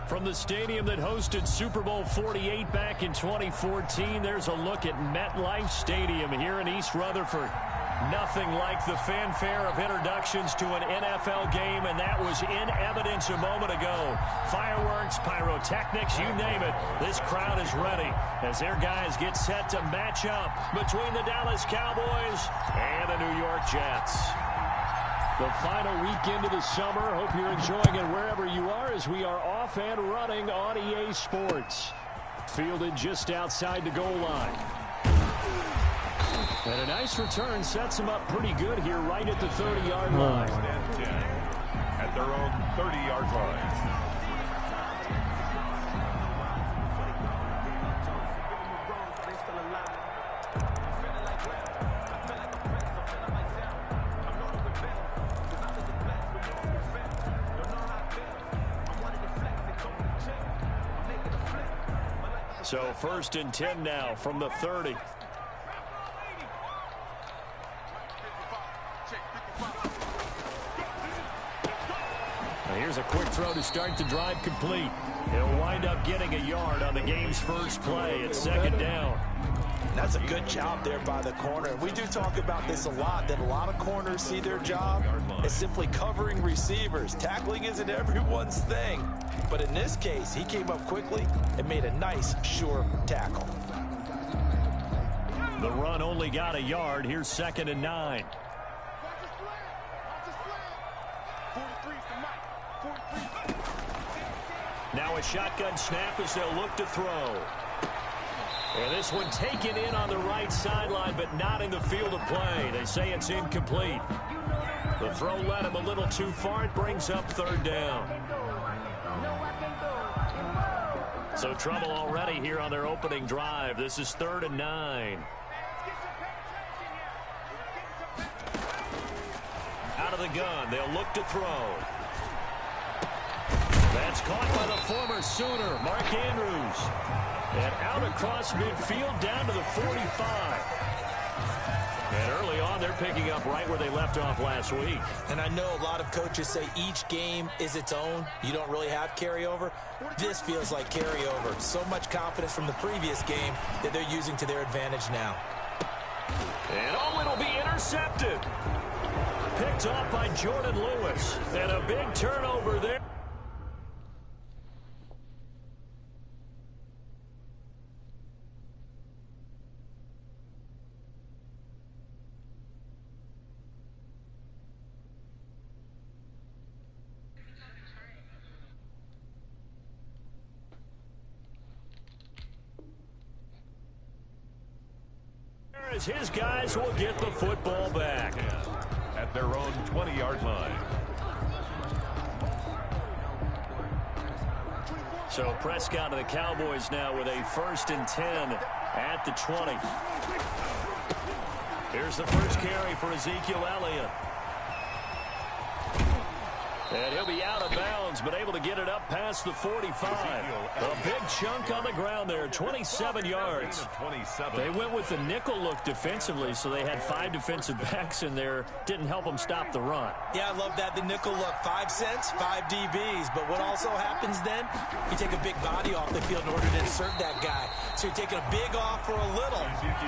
From the stadium that hosted Super Bowl 48 back in 2014, there's a look at MetLife Stadium here in East Rutherford. Nothing like the fanfare of introductions to an NFL game, and that was in evidence a moment ago. Fireworks, pyrotechnics, you name it. This crowd is ready as their guys get set to match up between the Dallas Cowboys and the New York Jets. The final weekend of the summer. Hope you're enjoying it wherever you are as we are off and running on EA Sports. Fielded just outside the goal line. And a nice return sets them up pretty good here right at the 30-yard line. At their own 30-yard line. So 1st and 10 now from the 30. Here's a quick throw to start the drive complete. He'll wind up getting a yard on the game's first play. It's 2nd down. That's a good job there by the corner. We do talk about this a lot, that a lot of corners see their job as simply covering receivers. Tackling isn't everyone's thing. But in this case, he came up quickly and made a nice, sure tackle. The run only got a yard. Here's 2nd and 9. Now a shotgun snap as they'll look to throw. And this one taken in on the right sideline, but not in the field of play. They say it's incomplete. The throw led him a little too far. It brings up 3rd down. So trouble already here on their opening drive. This is 3rd and 9. Out of the gun. They'll look to throw. That's caught by the former Sooner, Mark Andrews. And out across midfield down to the 45. And early on, they're picking up right where they left off last week. And I know a lot of coaches say each game is its own. You don't really have carryover. This feels like carryover. So much confidence from the previous game that they're using to their advantage now. And it'll be intercepted. Picked off by Jordan Lewis. And a big turnover there. As his guys will get the football back at their own 20-yard line. So Prescott of the Cowboys now with a 1st and 10 at the 20. Here's the first carry for Ezekiel Elliott. And he'll be out of bounds, but able to get it up past the 45. A big chunk on the ground there, 27 yards. They went with the nickel look defensively, so they had 5 defensive backs in there. Didn't help them stop the run. Yeah, I love that, the nickel look. 5 cents, 5 DBs. But what also happens then, you take a big body off the field in order to insert that guy. So you're taking a big off for a little.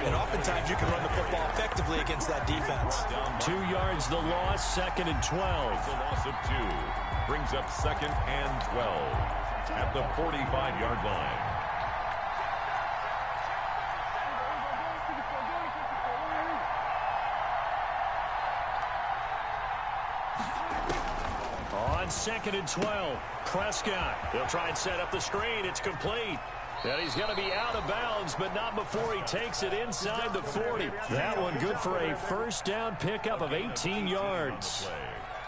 And oftentimes you can run the football effectively against that defense. 2 yards the loss, 2nd and 12. The loss of 2. Brings up 2nd and 12 at the 45-yard line. On 2nd and 12, Prescott. They'll try and set up the screen. It's complete. And he's going to be out of bounds, but not before he takes it inside the 40. That one good for a 1st down pickup of 18 yards.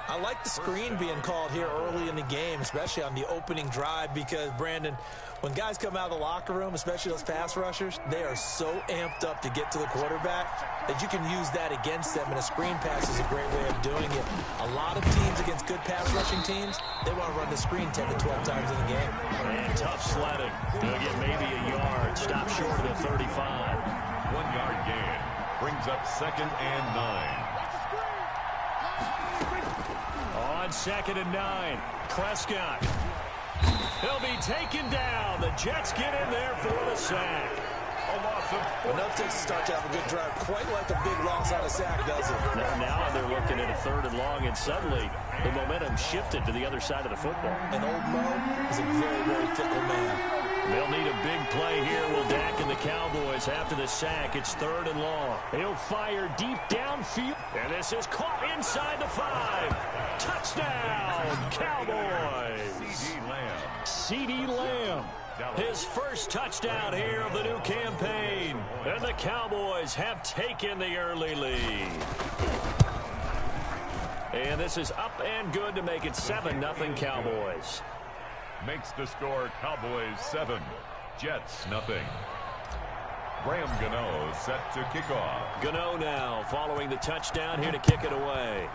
I like the screen being called here early in the game, especially on the opening drive, because, Brandon, when guys come out of the locker room, especially those pass rushers, they are so amped up to get to the quarterback that you can use that against them, and a screen pass is a great way of doing it. A lot of teams against good pass rushing teams, they want to run the screen 10 to 12 times in the game. And tough sledding. They'll get maybe a yard. Stop short of the 35. 1-yard gain. Brings up 2nd and 9. On 2nd and 9, Prescott. He'll be taken down. The Jets get in there for the sack. Enough to start to have a good drive. Quite like a big loss on a sack, does it? Now they're looking at a 3rd and long, and suddenly the momentum shifted to the other side of the football. And old Mo is a very, very fickle man. They'll need a big play here. Will Dak and the Cowboys after the sack. It's 3rd and long. He'll fire deep downfield. And this is caught inside the 5. Touchdown, Cowboys. CeeDee Lamb. His first touchdown here of the new campaign. And the Cowboys have taken the early lead. And this is up and good to make it 7-0 Cowboys. Makes the score Cowboys 7, Jets 0. Graham Gano set to kick off. Gano now following the touchdown here to kick it away.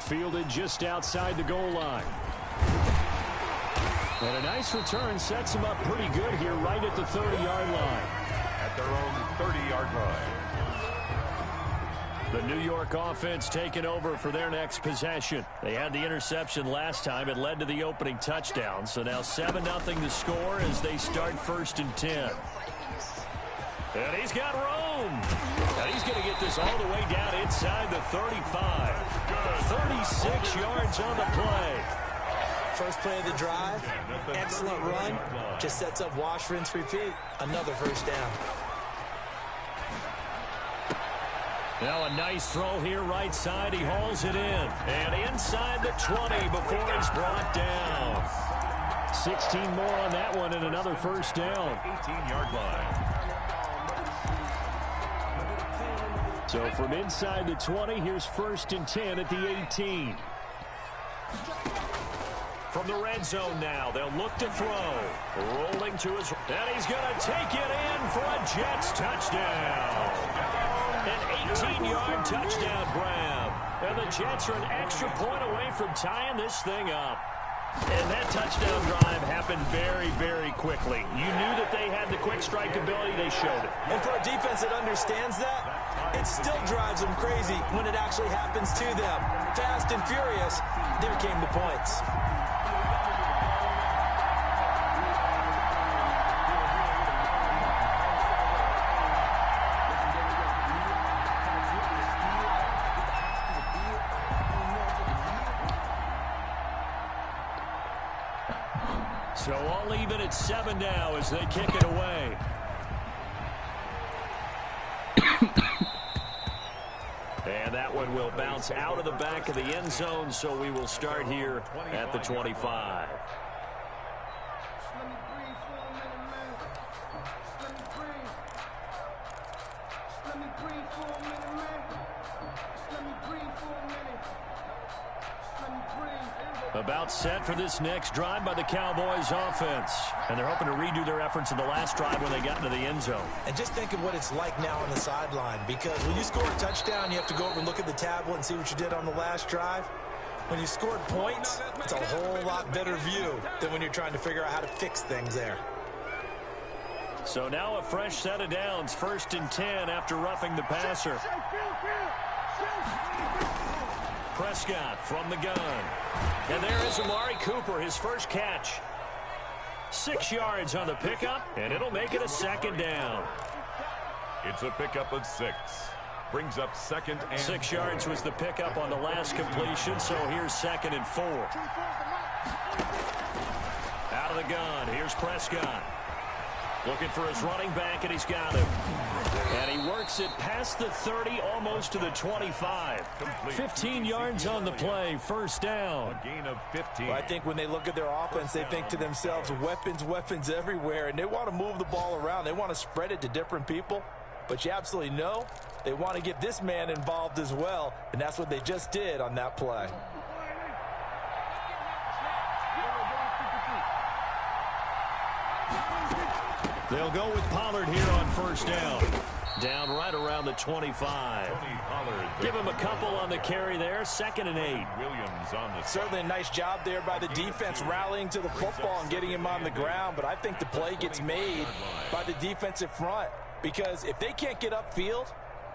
Fielded just outside the goal line. And a nice return sets him up pretty good here right at the 30-yard line. At their own 30-yard line. The New York offense taking over for their next possession. They had the interception last time. It led to the opening touchdown. So now 7-0 the score as they start 1st and 10. And he's got room. And he's going to get this all the way down inside the 35. 36 yards on the play. First play of the drive, excellent run, just sets up wash, rinse, repeat. Another first down. Now a nice throw here right side. He hauls it in. And inside the 20 before it's brought down. 16 more on that one and another first down. 18-yard line. So from inside the 20, here's 1st and 10 at the 18. From the red zone now, they'll look to throw. Rolling to his... And he's going to take it in for a Jets touchdown. An 18-yard touchdown grab. And the Jets are an extra point away from tying this thing up. And that touchdown drive happened very, very quickly. You knew that they had the quick strike ability. They showed it. And for a defense that understands that, it still drives them crazy when it actually happens to them. Fast and furious, there came the points. So all even at 7 now as they kick it away. And that one will bounce out of the back of the end zone, so we will start here at the 25. About set for this next drive by the Cowboys offense. And they're hoping to redo their efforts in the last drive when they got into the end zone. And just think of what it's like now on the sideline, because when you score a touchdown, you have to go over and look at the tablet and see what you did on the last drive. When you scored points, it's a whole lot better view than when you're trying to figure out how to fix things there. So now a fresh set of downs, 1st and 10 after roughing the passer. Prescott from the gun. And there is Amari Cooper, his first catch. 6 yards on the pickup, and it'll make it a 2nd down. It's a pickup of 6. Brings up 2nd and 6 yards was the pickup on the last completion, so here's 2nd and 4. Out of the gun, here's Prescott. Looking for his running back, and he's got him. And he works it past the 30, almost to the 25. 15 yards on the play, 1st down. A gain of 15. Well, I think when they look at their offense, they think to themselves, weapons, weapons everywhere, and they want to move the ball around. They want to spread it to different people. But you absolutely know they want to get this man involved as well, and that's what they just did on that play. They'll go with Pollard here on 1st down. Down right around the 25. Give him a couple on the carry there. 2nd and 8. Williams on the Certainly a nice job there by the defense rallying to the football and getting him on the ground. But I think the play gets made by the defensive front. Because if they can't get upfield,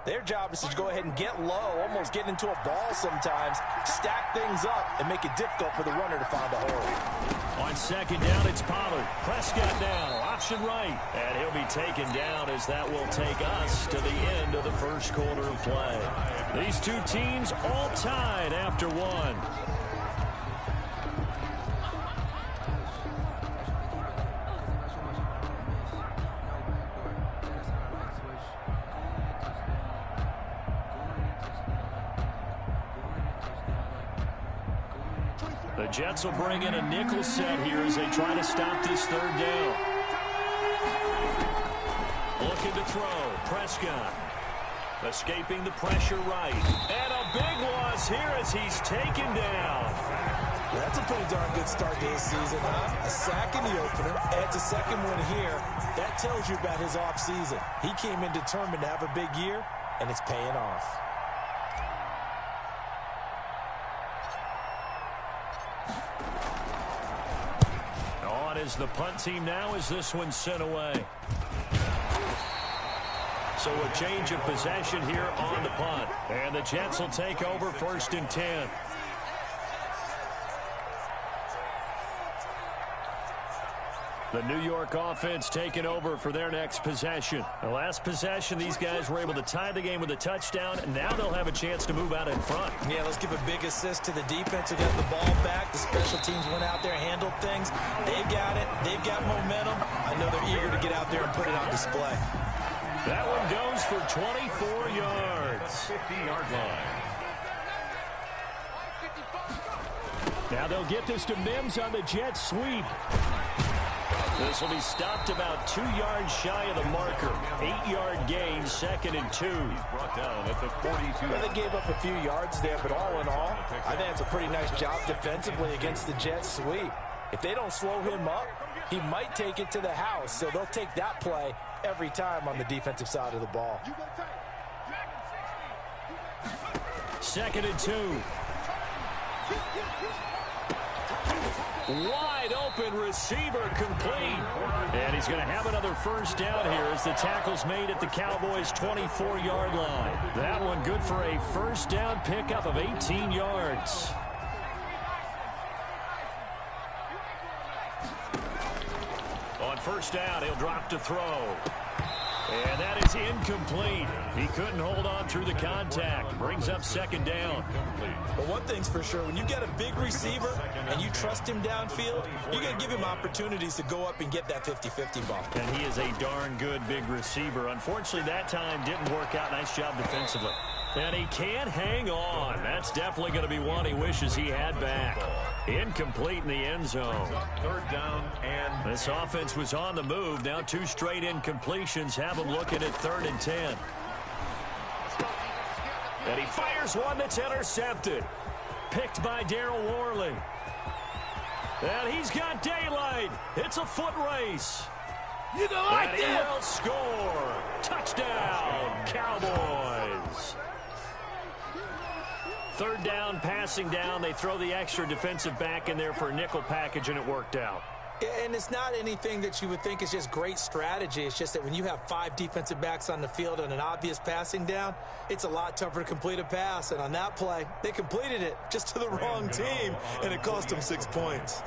Their job is to go ahead and get low, almost get into a ball sometimes, stack things up, and make it difficult for the runner to find a hole. On second down, it's Pollard. Prescott now, option right. And he'll be taken down as that will take us to the end of the first quarter of play. These two teams all tied after one. The Jets will bring in a nickel set here as they try to stop this third down. Looking to throw. Prescott. Escaping the pressure right. And a big loss here as he's taken down. That's a pretty darn good start to his season, huh? A sack in the opener. Adds a second one here. That tells you about his offseason. He came in determined to have a big year, and it's paying off. Is the punt team now as this one's sent away. So a change of possession here on the punt. And the Jets will take over 1st and 10. The New York offense taking over for their next possession. The last possession, these guys were able to tie the game with a touchdown, and now they'll have a chance to move out in front. Yeah, let's give a big assist to the defense who got the ball back. The special teams went out there, handled things. They've got it. They've got momentum. I know they're eager to get out there and put it on display. That one goes for 24 yards. 50-yard line. Now they'll get this to Mims on the jet sweep. This will be stopped about 2 yards shy of the marker. 8-yard gain, 2nd and 2. He's brought down at the 42. Well, they gave up a few yards there, but all in all, I think it's a pretty nice job defensively against the jet sweep. If they don't slow him up, he might take it to the house, so they'll take that play every time on the defensive side of the ball. 2nd and 2. Wide open receiver complete. And he's going to have another first down here as the tackle's made at the Cowboys' 24-yard line. That one good for a first down pickup of 18 yards. On first down, he'll drop to throw. And that is incomplete. He couldn't hold on through the contact. Brings up 2nd down. But one thing's for sure, when you got a big receiver and you trust him downfield, you're going to give him opportunities to go up and get that 50-50 ball. And he is a darn good big receiver. Unfortunately, that time didn't work out. Nice job defensively. And he can't hang on. That's definitely going to be one he wishes he had back. Incomplete in the end zone. 3rd down and... This offense was on the move. Now 2 straight incompletions have him looking at 3rd and 10. And he fires one that's intercepted. Picked by Darryl Worley. And he's got daylight. It's a foot race. You don't like and he will score. Touchdown, Cowboys. 3rd down, passing down. They throw the extra defensive back in there for a nickel package, and it worked out. And it's not anything that you would think is just great strategy. It's just that when you have 5 defensive backs on the field and an obvious passing down, it's a lot tougher to complete a pass. And on that play, they completed it just to the wrong team, and it cost them 6 points.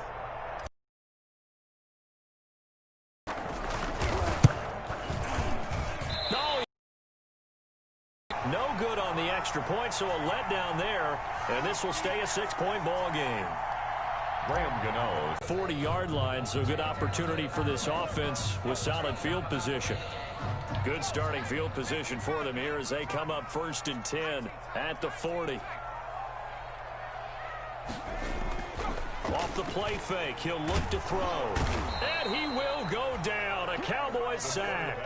No good on the extra point, so a letdown there, and this will stay a 6-point ball game. Graham Gano. 40-yard line, so good opportunity for this offense with solid field position. Good starting field position for them here as they come up 1st and 10 at the 40. Off the play fake, he'll look to throw. And he will go down. A Cowboys sack.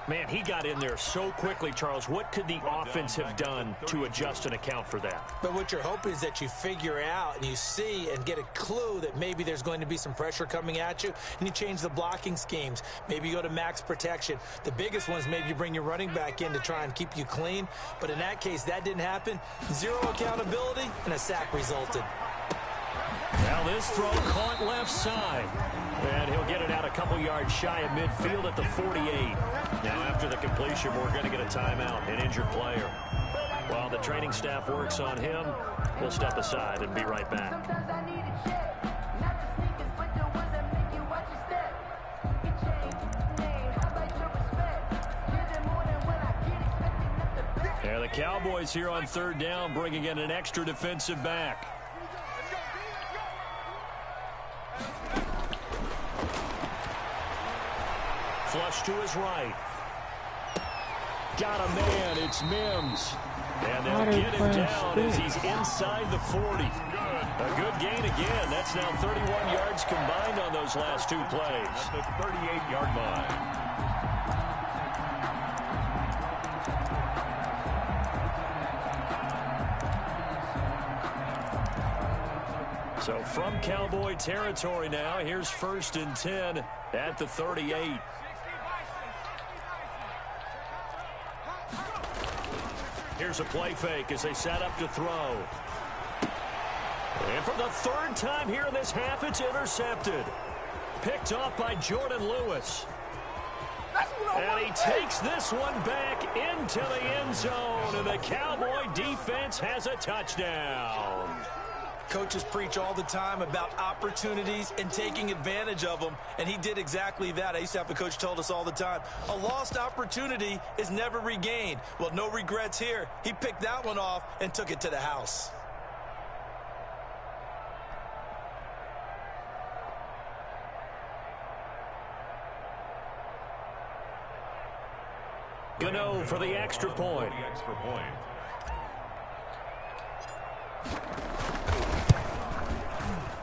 Man, he got in there so quickly, Charles. What could the offense have done to adjust and account for that? But what you're hoping is that you figure out and you see and get a clue that maybe there's going to be some pressure coming at you, and you change the blocking schemes. Maybe you go to max protection. The biggest one is maybe you bring your running back in to try and keep you clean. But in that case, that didn't happen. 0 accountability, and a sack resulted. Now this throw caught left side. And he'll get it out a couple yards shy of midfield at the 48. Now, after the completion, we're going to get a timeout, an injured player. While the training staff works on him, we'll step aside and be right back. Yeah, the Cowboys here on third down, bringing in an extra defensive back. Flush to his right. Got a man. It's Mims. And they'll get him down as he's inside the 40. A good gain again. That's now 31 yards combined on those last two plays. At the 38-yard line. So from Cowboy territory now, here's 1st and 10 at the 38. Here's a play fake as they set up to throw. And for the third time here in this half, it's intercepted. Picked off by Jordan Lewis. And he takes this one back into the end zone, and the Cowboy defense has a touchdown. Coaches preach all the time about opportunities and taking advantage of them, and he did exactly that. I used to have a coach told us all the time, a lost opportunity is never regained. Well, no regrets here. He picked that one off and took it to the house. Gano for the extra point.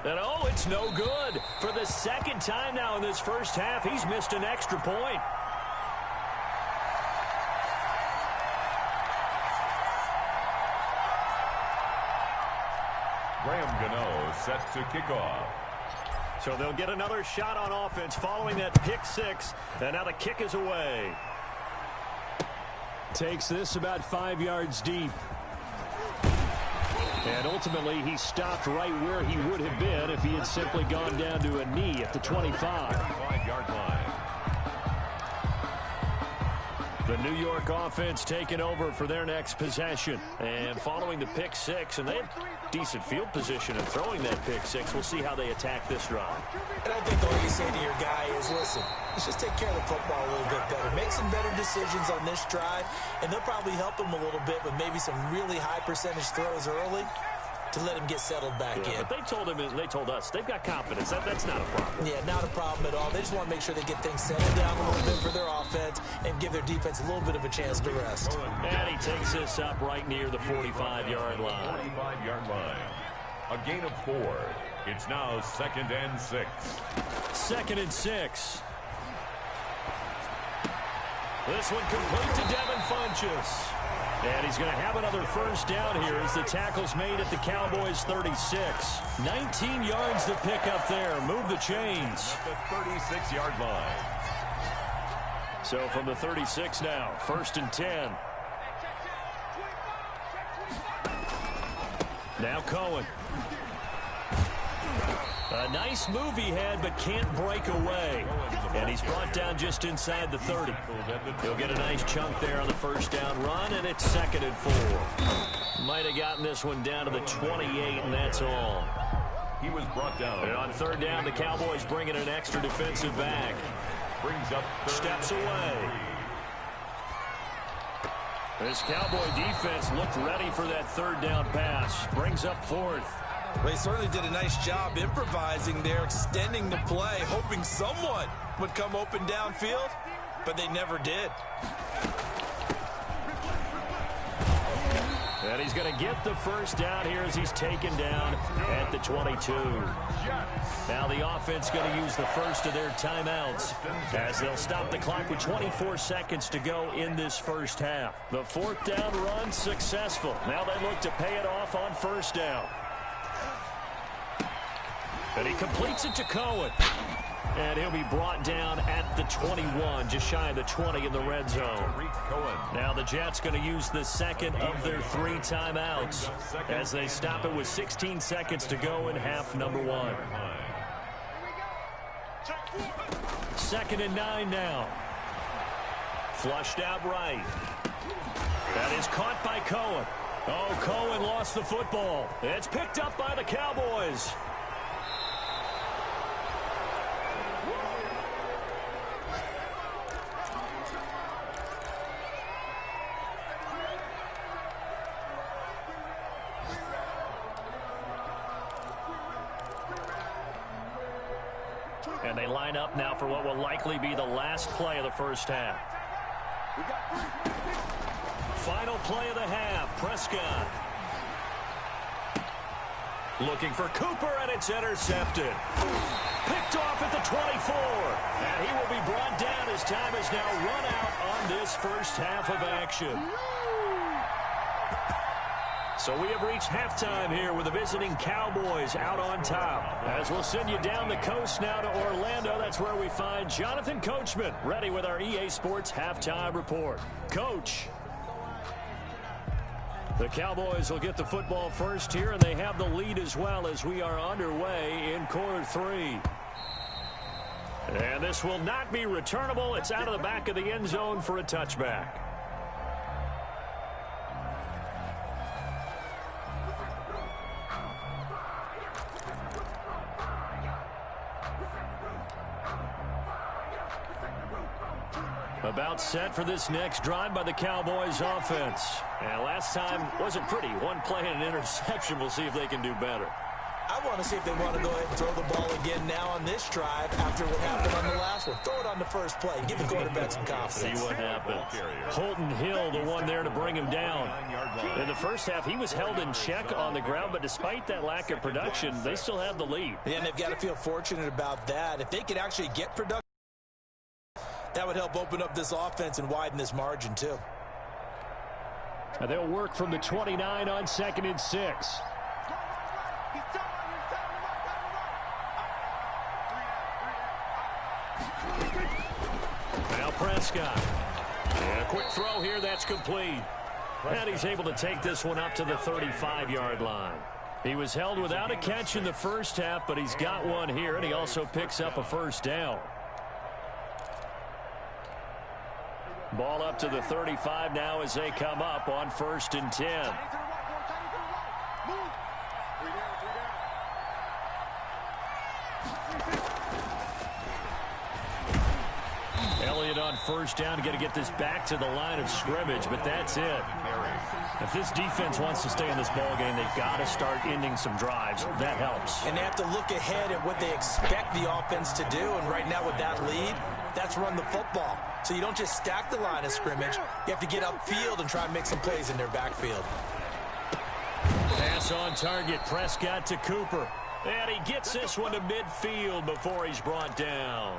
And oh, it's no good. For the second time now in this first half, he's missed an extra point. Gano set to kick off. So they'll get another shot on offense following that pick six. And now the kick is away. Takes this about 5 yards deep. And ultimately, he stopped right where he would have been if he had simply gone down to a knee at the 25. 5-yard line. The New York offense taking over for their next possession. And following the pick six, and they had decent field position in throwing that pick six. We'll see how they attack this drive. And I think all you say to your guy is, listen, let's just take care of the football a little bit better. Make some better decisions on this drive, and they'll probably help him a little bit with maybe some really high percentage throws early to let him get settled back in. But they told us they've got confidence. That's not a problem. Yeah, not a problem at all. They just want to make sure they get things settled down a little bit for their offense and give their defense a little bit of a chance to rest. And he takes this up right near the 45-yard line. 45-yard line. A gain of 4. It's now 2nd and 6. 2nd and 6. This one complete to Devin Funchess. And he's going to have another first down here as the tackle's made at the Cowboys' 36. 19 yards to pick up there. Move the chains. At the 36-yard line. So from the 36 now, 1st and 10. Now Cohen. A nice move he had, but can't break away. And he's brought down just inside the 30. He'll get a nice chunk there on the first down run, and it's 2nd and 4. Might have gotten this one down to the 28, and that's all. He was brought down. And on third down, the Cowboys bring in an extra defensive back. Brings up steps away. This Cowboy defense looked ready for that third down pass. Brings up 4th. They certainly did a nice job improvising there, extending the play, hoping someone would come open downfield, but they never did. And he's going to get the first down here as he's taken down at the 22. Now the offense going to use the first of their timeouts as they'll stop the clock with 24 seconds to go in this first half. The 4th down run successful. Now they look to pay it off on first down. And he completes it to Cohen. And he'll be brought down at the 21, just shy of the 20 in the red zone. Now the Jets going to use the second of their 3 timeouts as they stop it with 16 seconds to go in half number 1. 2nd and 9 now. Flushed out right. That is caught by Cohen. Oh, Cohen lost the football. It's picked up by the Cowboys. And they line up now for what will likely be the last play of the first half. Final play of the half. Prescott. Looking for Cooper, and it's intercepted. Picked off at the 24. And he will be brought down as time is now run out on this first half of action. So we have reached halftime here with the visiting Cowboys out on top. As we'll send you down the coast now to Orlando, that's where we find Jonathan Coachman ready with our EA Sports halftime report. Coach. The Cowboys will get the football first here, and they have the lead as well as we are underway in quarter 3. And this will not be returnable. It's out of the back of the end zone for a touchback. About set for this next drive by the Cowboys offense. And last time wasn't pretty. One play and an interception. We'll see if they can do better. I want to see if they want to go ahead and throw the ball again now on this drive after what happened on the last one. Throw it on the first play. Give the quarterback some confidence. See what happens. Holton Hill, the one there to bring him down. In the first half, he was held in check on the ground, but despite that lack of production, they still have the lead. And they've got to feel fortunate about that. If they could actually get production, that would help open up this offense and widen this margin, too. And they'll work from the 29 on 2nd and 6. Now Prescott. And a quick throw here, that's complete. And he's able to take this one up to the 35-yard line. He was held without a catch in the first half, but he's got one here, and he also picks up a first down. Ball up to the 35 now as they come up on 1st and 10. Elliott on first down. Got to get this back to the line of scrimmage, but that's it. If this defense wants to stay in this ball game, they've got to start ending some drives. That helps. And they have to look ahead at what they expect the offense to do. And right now with that lead, that's run the football. So you don't just stack the line of scrimmage. You have to get upfield and try and make some plays in their backfield. Pass on target. Prescott to Cooper. And he gets this one to midfield before he's brought down.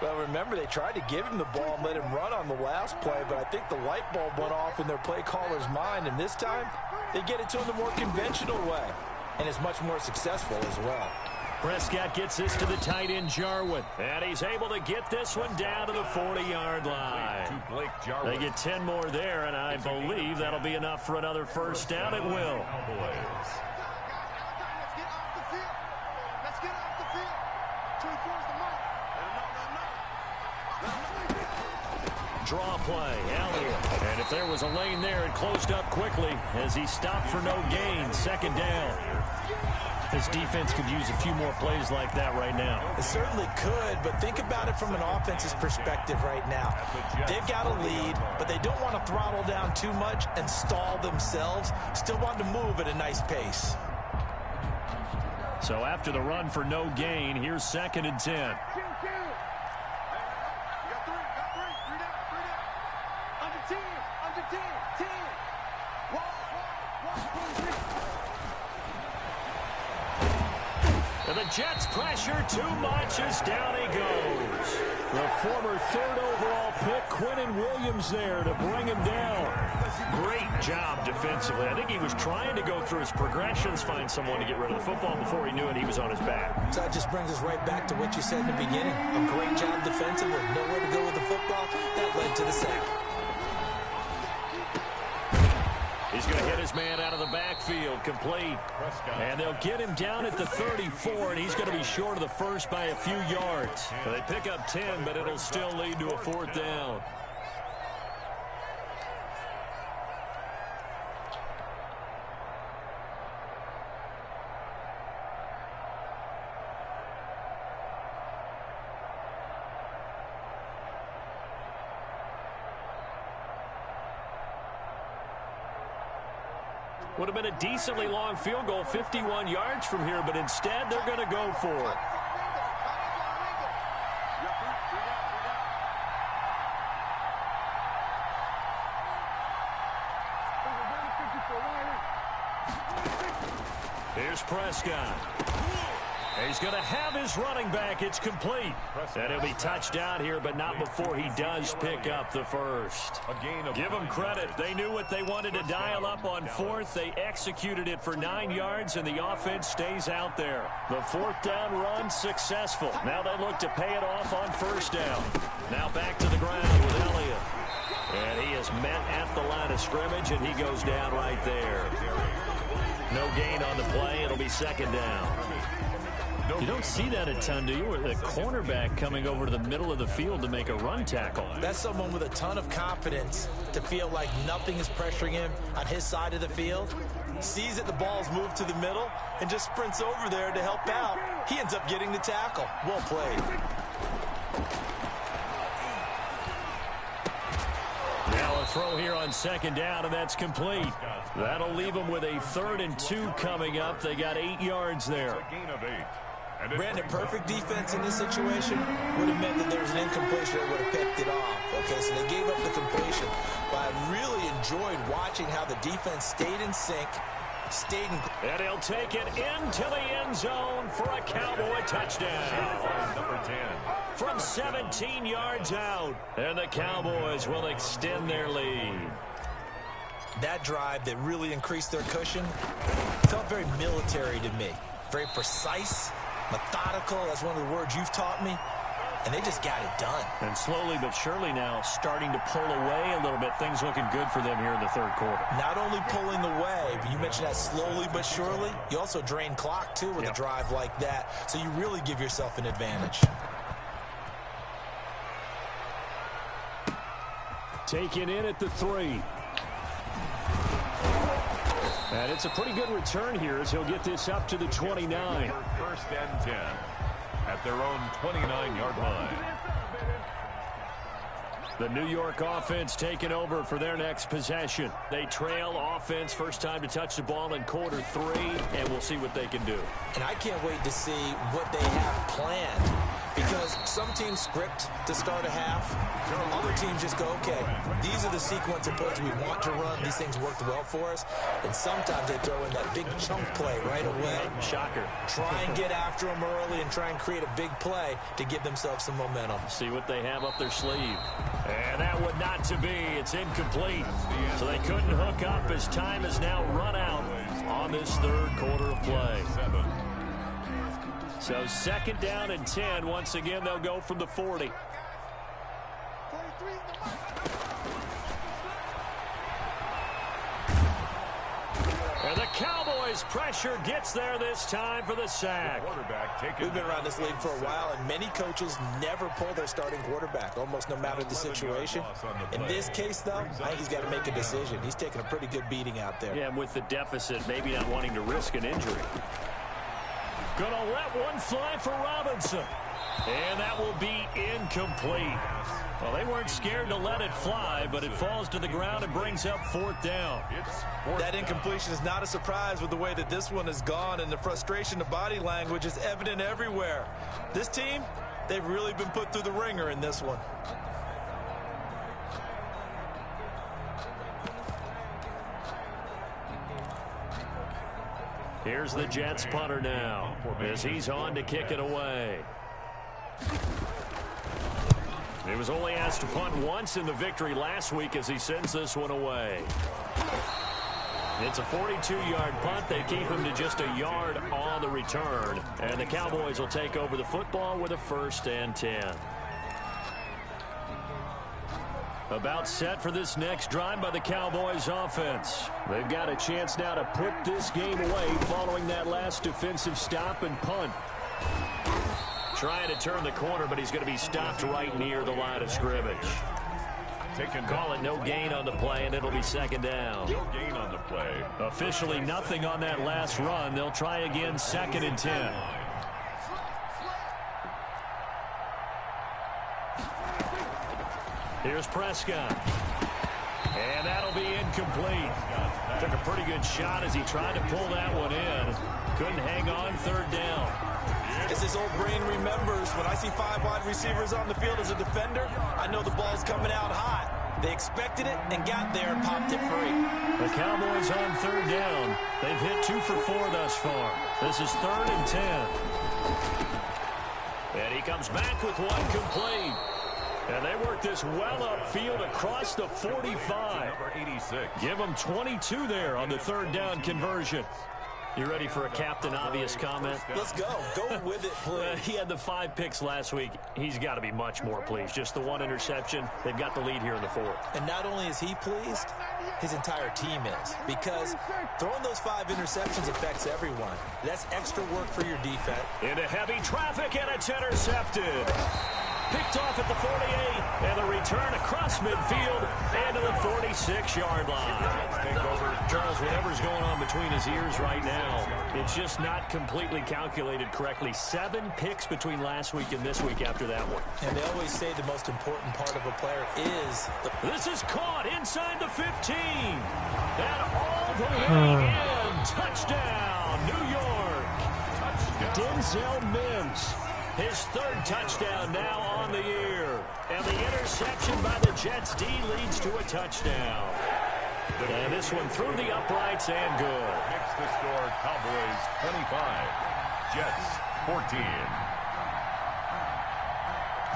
Well, remember, they tried to give him the ball and let him run on the last play, but I think the light bulb went off in their play caller's mind, and this time they get it to him the more conventional way, and it's much more successful as well. Prescott gets this to the tight end, Jarwin, and he's able to get this one down to the 40-yard line. They get 10 more there, and I believe that'll be enough for another first down. It will. Draw play, Elliott. And if there was a lane there, it closed up quickly as he stopped for no gain. 2nd down. This defense could use a few more plays like that right now. It certainly could, but think about it from an offense's perspective right now. They've got a lead, but they don't want to throttle down too much and stall themselves. Still want to move at a nice pace. So after the run for no gain, here's 2nd and 10. And the Jets pressure too much as down he goes. The former 3rd overall pick, Quinnen Williams, there to bring him down. Great job defensively. I think he was trying to go through his progressions, find someone to get rid of the football. Before he knew it, he was on his back. So that just brings us right back to what you said in the beginning. A great job defensively. Nowhere to go with the football. That led to the sack. He's going to hit his man out of the backfield, complete. And they'll get him down at the 34, and he's going to be short of the first by a few yards. They pick up 10, but it'll still lead to a 4th down. Would have been a decently long field goal, 51 yards from here, but instead they're going to go for it. Here's Prescott. He's going to have his running back. It's complete. And he'll be touchdown here, but not before he does pick up the first. Give them credit. They knew what they wanted to dial up on fourth. They executed it for 9 yards, and the offense stays out there. The fourth down run successful. Now they look to pay it off on first down. Now back to the ground with Elliott. And he is met at the line of scrimmage, and he goes down right there. No gain on the play. It'll be second down. You don't see that a ton, do you? With a cornerback coming over to the middle of the field to make a run tackle. That's someone with a ton of confidence to feel like nothing is pressuring him on his side of the field. Sees that the ball's moved to the middle and just sprints over there to help out. He ends up getting the tackle. Well played. Now a throw here on second down, and that's complete. That'll leave them with a 3rd and 2 coming up. They got 8 yards there. Brandon, perfect defense in this situation would have meant that there was an incompletion that would have picked it off. Okay, so they gave up the completion. But I really enjoyed watching how the defense stayed in sync, and he'll take it into the end zone for a Cowboy touchdown. Number 10. From 17 yards out, and the Cowboys will extend their lead. That drive that really increased their cushion felt very military to me. Very precise, methodical. That's one of the words you've taught me. And they just got it done. And slowly but surely now starting to pull away a little bit. Things looking good for them here in the third quarter. Not only pulling away, but you mentioned that slowly but surely. You also drain clock, too, with a drive like that. So you really give yourself an advantage. Taken in at the 3. And it's a pretty good return here as he'll get this up to the 29. First and 10 at their own 29-yard line. The New York offense taking over for their next possession. They trail offense, first time to touch the ball in quarter 3, and we'll see what they can do. And I can't wait to see what they have planned, because some teams script to start a half. Other teams just go, okay, these are the sequence of plays we want to run. These things worked well for us. And sometimes they throw in that big chunk play right away. Shocker. Try and get after them early and try and create a big play to give themselves some momentum. See what they have up their sleeve. And that would not to be. It's incomplete. So they couldn't hook up as time has now run out on this third quarter of play. So second down and 10. Once again, they'll go from the 40. And the Cowboys' pressure gets there this time for the sack. We've been around this league for a while, and many coaches never pull their starting quarterback, almost no matter the situation. In this case, though, I think he's got to make a decision. He's taking a pretty good beating out there. Yeah, and with the deficit, maybe not wanting to risk an injury. Gonna let one fly for Robinson. And that will be incomplete. Well, they weren't scared to let it fly, but it falls to the ground and brings up 4th down. That incompletion is not a surprise with the way that this one has gone, and the frustration of body language is evident everywhere. This team, they've really been put through the ringer in this one. Here's the Jets punter now as he's on to kick it away. He was only asked to punt once in the victory last week as he sends this one away. It's a 42-yard punt. They keep him to just a yard on the return. And the Cowboys will take over the football with a 1st and 10. About set for this next drive by the Cowboys offense. They've got a chance now to put this game away following that last defensive stop and punt. Trying to turn the corner, but he's going to be stopped right near the line of scrimmage. Call it no gain on the play, and it'll be second down. No gain on the play. Officially nothing on that last run. They'll try again 2nd and 10. Here's Prescott. And that'll be incomplete. Took a pretty good shot as he tried to pull that one in. Couldn't hang on third down. As his old brain remembers, when I see 5 wide receivers on the field as a defender, I know the ball's coming out hot. They expected it and got there and popped it free. The Cowboys on third down. They've hit 2 for 4 thus far. This is 3rd and 10. And he comes back with one complete. And they work this well upfield across the 45. Number 86. Give them 22 there on the third down conversion. You ready for a Captain Obvious comment? Let's go. Go with it, please. He had the 5 picks last week. He's got to be much more pleased. Just the 1 interception. They've got the lead here in the 4th. And not only is he pleased, his entire team is. Because throwing those 5 interceptions affects everyone. That's extra work for your defense. Into heavy traffic, and it's intercepted. Picked off at the 48, and the return across midfield and to the 46-yard line. Charles, whatever's going on between his ears right now, it's just not completely calculated correctly. 7 picks between last week and this week after that one. And they always say the most important part of a player is This is caught inside the 15. And all the way in. Touchdown, New York. Denzel Mims. His 3rd touchdown now on the year. And the interception by the Jets D leads to a touchdown. And this one through the uprights and good. Makes the score Cowboys 25, Jets 14.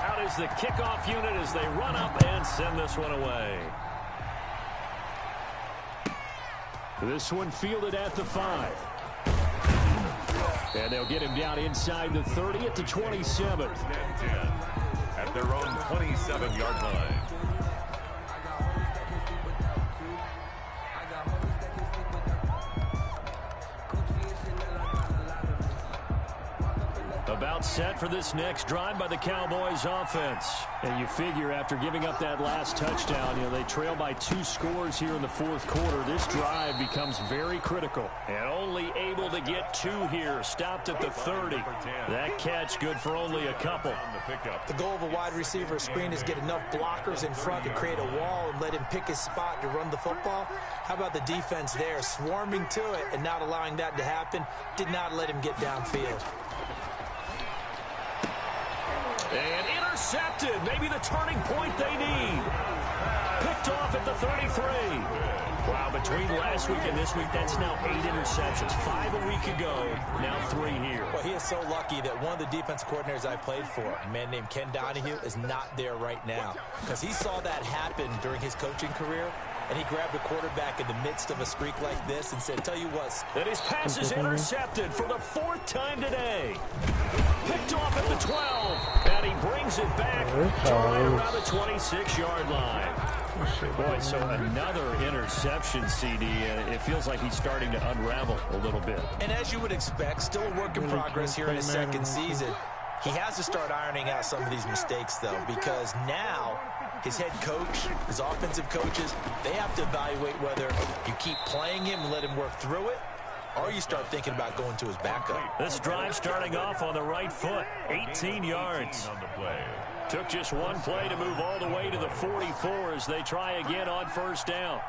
Out is the kickoff unit as they run up and send this one away. This one fielded at the 5. And they'll get him down inside the 30 at the 27. At their own 27-yard line. About set for this next drive by the Cowboys offense. And you figure after giving up that last touchdown, they trail by 2 scores here in the 4th quarter. This drive becomes very critical. And only able to get 2 here. Stopped at the 30. That catch good for only a couple. The goal of a wide receiver screen is get enough blockers in front to create a wall and let him pick his spot to run the football. How about the defense there, swarming to it and not allowing that to happen? Did not let him get downfield. And intercepted. Maybe the turning point they need. Picked off at the 33. Wow, between last week and this week, that's now 8 interceptions. 5 a week ago, now 3 here. Well, he is so lucky that one of the defense coordinators I played for, a man named Ken Donahue, is not there right now. Because he saw that happen during his coaching career, and he grabbed a quarterback in the midst of a streak like this and said, tell you what. And his pass is intercepted for the 4th time today. Picked off at the 12, and he brings it back to right around the 26-yard line. Boy, so another interception, CD, and it feels like he's starting to unravel a little bit. And as you would expect, still a work in progress here in his 2nd season. He has to start ironing out some of these mistakes, though, because now his head coach, his offensive coaches, they have to evaluate whether you keep playing him and let him work through it, or you start thinking about going to his backup. This drive starting off on the right foot, 18 yards. On the play. Took just 1 play to move all the way to the 44 as they try again on 1st down.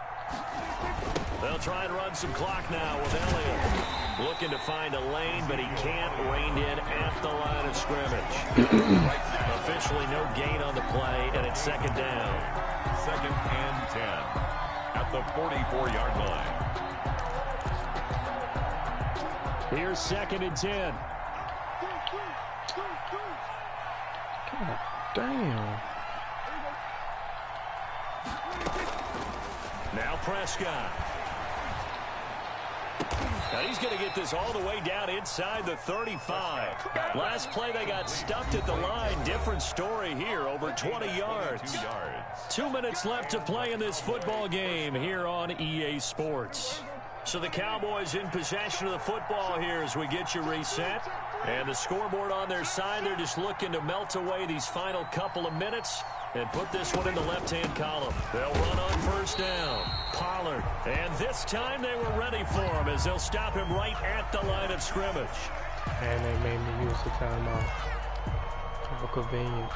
They'll try and run some clock now with Elliott. Looking to find a lane, but he can't rein in at the line of scrimmage. Officially no gain on the play, and it's 2nd down. 2nd and 10 at the 44-yard line. Here's 2nd and 10. God damn. Now Prescott. Now he's going to get this all the way down inside the 35. Last play they got stuffed at the line. Different story here, over 20 yards. 2 minutes left to play in this football game here on EA Sports. So the Cowboys in possession of the football here as we get you reset. And the scoreboard on their side, they're just looking to melt away these final couple of minutes and put this one in the left-hand column. They'll run on 1st down. Pollard. And this time they were ready for him as they'll stop him right at the line of scrimmage. And they made me use the timeout. How convenient.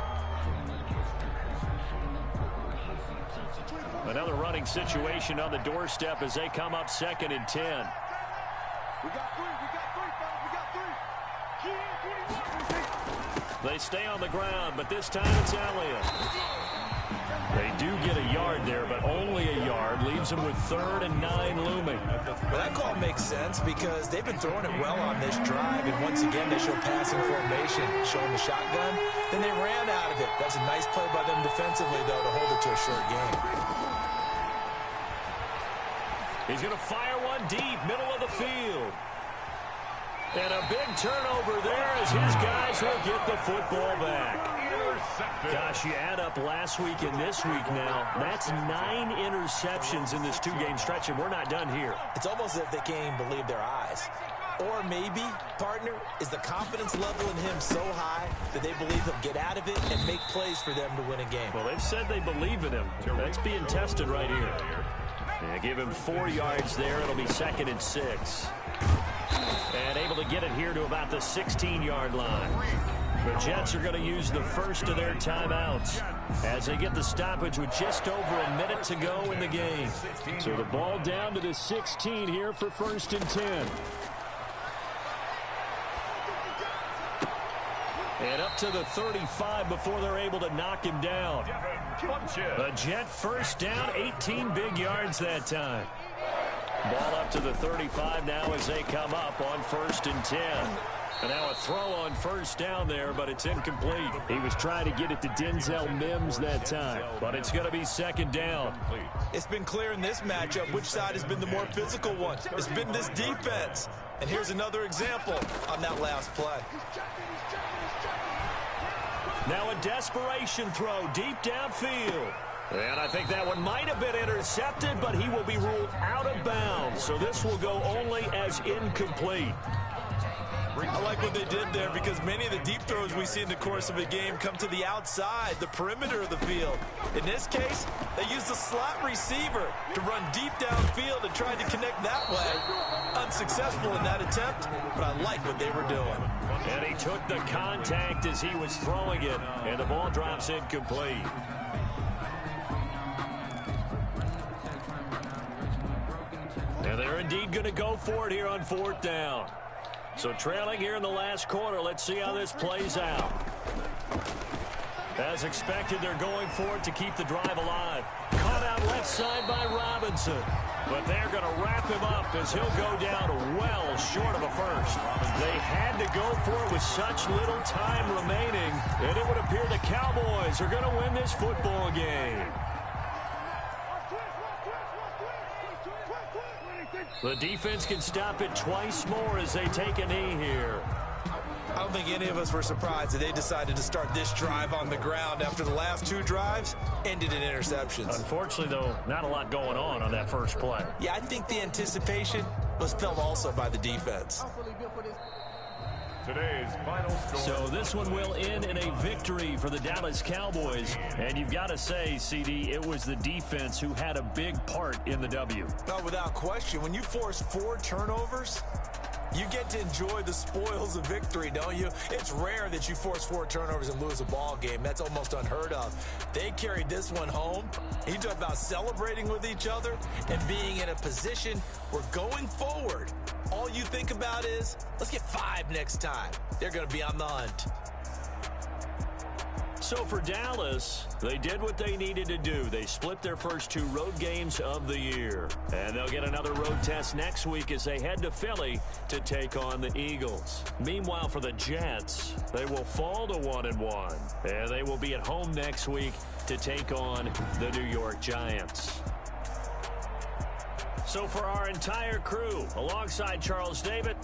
Another running situation on the doorstep as they come up 2nd and 10. We got three, fellas, we got three. They stay on the ground, but this time it's Elliott. They do get a yard there, but only a yard. Leaves them with 3rd and 9 looming. Well, that call makes sense because they've been throwing it well on this drive, and once again they show passing formation, showing the shotgun. Then they ran out of it. That's a nice play by them defensively, though, to hold it to a short game. He's going to fire one deep, middle of the field. And a big turnover there as his guys will get the football back. Gosh, you add up last week and this week now, that's 9 interceptions in this 2-game stretch, and we're not done here. It's almost as if they can't even believe their eyes. Or maybe, partner, is the confidence level in him so high that they believe he'll get out of it and make plays for them to win a game. Well, they've said they believe in him. That's being tested right here. Yeah, give him 4 yards there. It'll be 2nd and 6. And able to get it here to about the 16-yard line. The Jets are going to use the first of their timeouts as they get the stoppage with just over a minute to go in the game. So the ball down to the 16 here for 1st and 10. And up to the 35 before they're able to knock him down. A Jet first down, 18 big yards that time. Ball up to the 35 now as they come up on 1st and 10. And now a throw on 1st down there, but it's incomplete. He was trying to get it to Denzel Mims that time, but it's going to be 2nd down. It's been clear in this matchup which side has been the more physical one. It's been this defense. And here's another example on that last play. Now a desperation throw deep downfield. And I think that one might have been intercepted, but he will be ruled out of bounds. So this will go only as incomplete. I like what they did there because many of the deep throws we see in the course of a game come to the outside, the perimeter of the field. In this case, they used the slot receiver to run deep downfield and tried to connect that way. Unsuccessful in that attempt, but I like what they were doing. And he took the contact as he was throwing it, and the ball drops incomplete. And they're indeed going to go for it here on 4th down. So trailing here in the last quarter, let's see how this plays out. As expected, they're going for it to keep the drive alive. Caught out left side by Robinson. But they're going to wrap him up as he'll go down well short of a first. They had to go for it with such little time remaining, and it would appear the Cowboys are going to win this football game. The defense can stop it twice more as they take a knee here. I don't think any of us were surprised that they decided to start this drive on the ground after the last 2 drives ended in interceptions. Unfortunately, though, not a lot going on that first play. Yeah, I think the anticipation was felt also by the defense. Today's final score. So this one will end in a victory for the Dallas Cowboys. And you've got to say, CD, it was the defense who had a big part in the W. No, without question. When you force 4 turnovers, you get to enjoy the spoils of victory, don't you? It's rare that you force 4 turnovers and lose a ball game. That's almost unheard of. They carried this one home. You talk about celebrating with each other and being in a position where going forward, all you think about is, let's get 5 next time. They're going to be on the hunt. So for Dallas, they did what they needed to do. They split their first 2 road games of the year. And they'll get another road test next week as they head to Philly to take on the Eagles. Meanwhile, for the Jets, they will fall to 1-1. And they will be at home next week to take on the New York Giants. So for our entire crew, alongside Charles David,